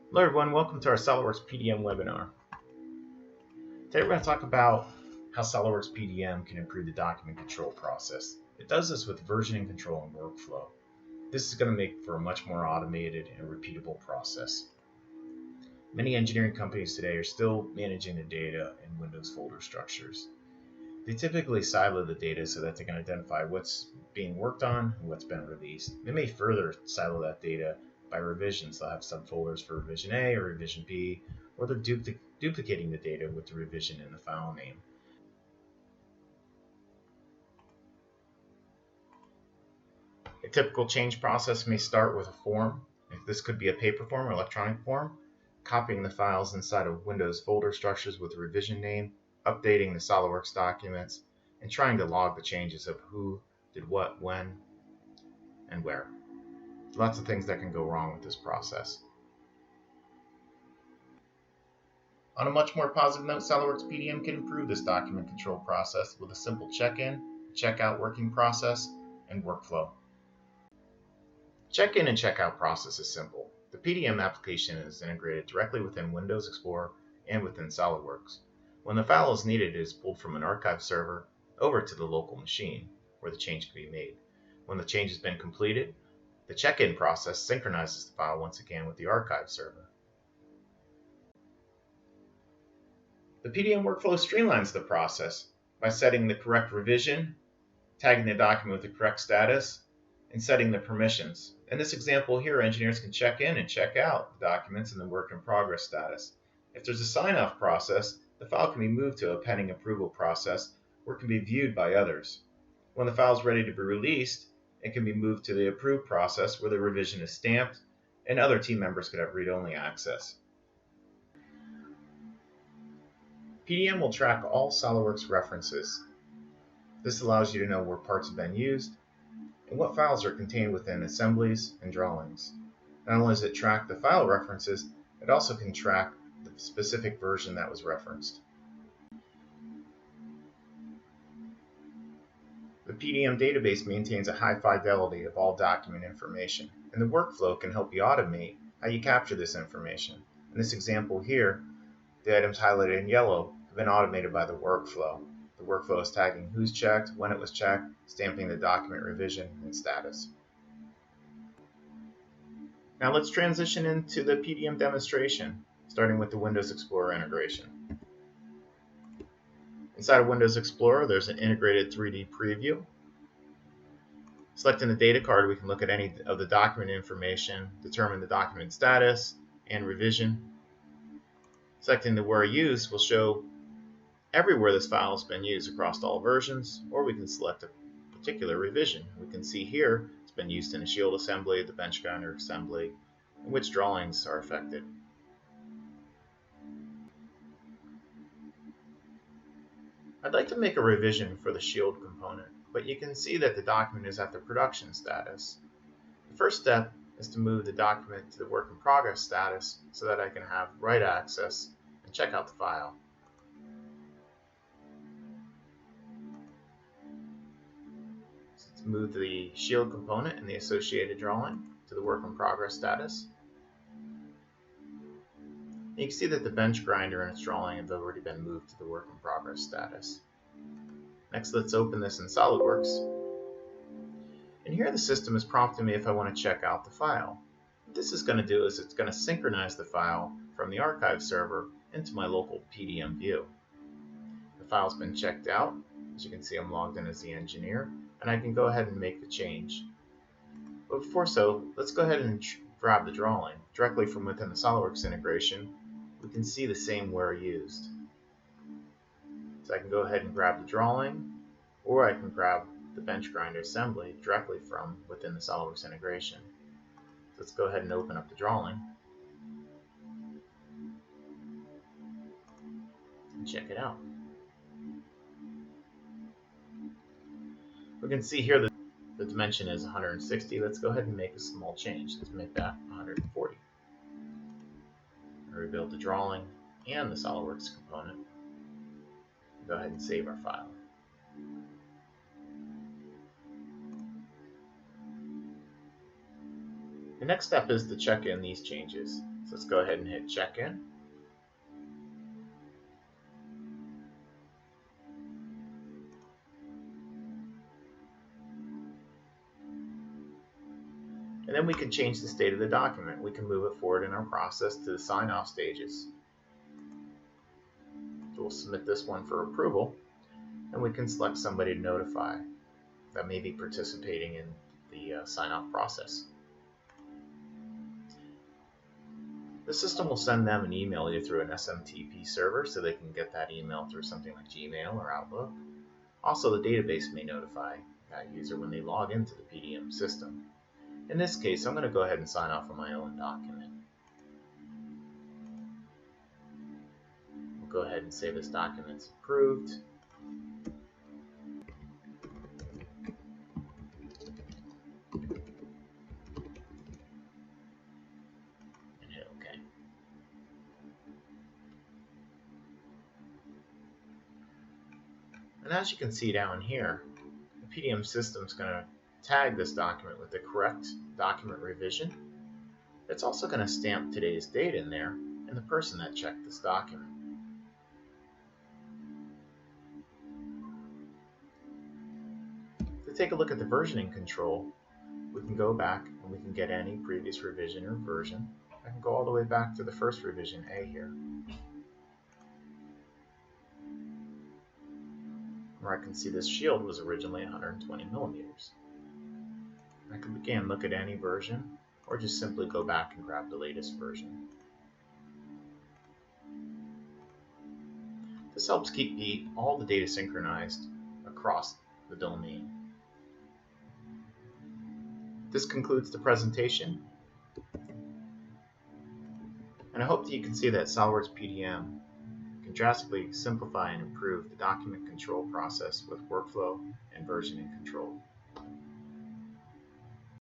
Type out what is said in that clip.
Hello everyone, welcome to our SOLIDWORKS PDM webinar. Today we're going to talk about how SOLIDWORKS PDM can improve the document control process. It does this with versioning control and workflow. This is going to make for a much more automated and repeatable process. Many engineering companies today are still managing the data in Windows folder structures. They typically silo the data so that they can identify what's being worked on and what's been released. They may further silo that data by revisions. They'll have subfolders for revision A or revision B, or they're duplicating the data with the revision in the file name. A typical change process may start with a form. This could be a paper form or electronic form, copying the files inside of Windows folder structures with a revision name, updating the SOLIDWORKS documents, and trying to log the changes of who did what, when, and where. Lots of things that can go wrong with this process. On a much more positive note, SOLIDWORKS PDM can improve this document control process with a simple check-in, check-out working process, and workflow. Check-in and check-out process is simple. The PDM application is integrated directly within Windows Explorer and within SOLIDWORKS. When the file is needed, it is pulled from an archive server over to the local machine where the change can be made. When the change has been completed, the check-in process synchronizes the file once again with the archive server. The PDM workflow streamlines the process by setting the correct revision, tagging the document with the correct status, and setting the permissions. In this example here, engineers can check in and check out the documents in the work in progress status. If there's a sign-off process, the file can be moved to a pending approval process where it can be viewed by others. When the file is ready to be released, it can be moved to the approved process where the revision is stamped and other team members could have read-only access. PDM will track all SOLIDWORKS references. This allows you to know where parts have been used and what files are contained within assemblies and drawings. Not only does it track the file references, it also can track the specific version that was referenced. The PDM database maintains a high fidelity of all document information, and the workflow can help you automate how you capture this information. In this example here, the items highlighted in yellow have been automated by the workflow. The workflow is tagging who's checked, when it was checked, stamping the document revision and status. Now let's transition into the PDM demonstration, starting with the Windows Explorer integration. Inside of Windows Explorer, there's an integrated 3D preview. Selecting the data card, we can look at any of the document information, determine the document status and revision. Selecting the where used will show everywhere this file has been used across all versions, or we can select a particular revision. We can see here it's been used in a shield assembly, the bench grinder assembly, and which drawings are affected. I'd like to make a revision for the shield component, but you can see that the document is at the production status. The first step is to move the document to the work in progress status so that I can have write access and check out the file. So let's move the shield component and the associated drawing to the work in progress status. You can see that the bench grinder and its drawing have already been moved to the work in progress status. Next, let's open this in SOLIDWORKS. And here the system is prompting me if I want to check out the file. What this is going to do is it's going to synchronize the file from the archive server into my local PDM view. The file's been checked out. As you can see, I'm logged in as the engineer, and I can go ahead and make the change. But before so, let's go ahead and grab the drawing. Directly from within the SOLIDWORKS integration, we can see the same where used. So I can go ahead and grab the drawing, or I can grab the bench grinder assembly directly from within the SOLIDWORKS integration. So let's go ahead and open up the drawing and check it out. We can see here that the dimension is 160. Let's go ahead and make a small change. Let's make that 140. Rebuild the drawing and the SOLIDWORKS component. Go ahead and save our file. The next step is to check in these changes. So let's go ahead and hit check-in. And then we can change the state of the document. We can move it forward in our process to the sign-off stages. So we'll submit this one for approval, and we can select somebody to notify that may be participating in the sign-off process. The system will send them an email either through an SMTP server, so they can get that email through something like Gmail or Outlook. Also, the database may notify that user when they log into the PDM system. In this case, I'm going to go ahead and sign off on my own document. We'll go ahead and say this document's approved. And hit OK. And as you can see down here, the PDM system is going to tag this document with the correct document revision. It's also going to stamp today's date in there and the person that checked this document. To take a look at the versioning control, we can go back and we can get any previous revision or version. I can go all the way back to the first revision A here, where I can see this shield was originally 120 millimeters. I can again look at any version, or just simply go back and grab the latest version. This helps keep all the data synchronized across the domain. This concludes the presentation, and I hope that you can see that SOLIDWORKS PDM can drastically simplify and improve the document control process with workflow and versioning control.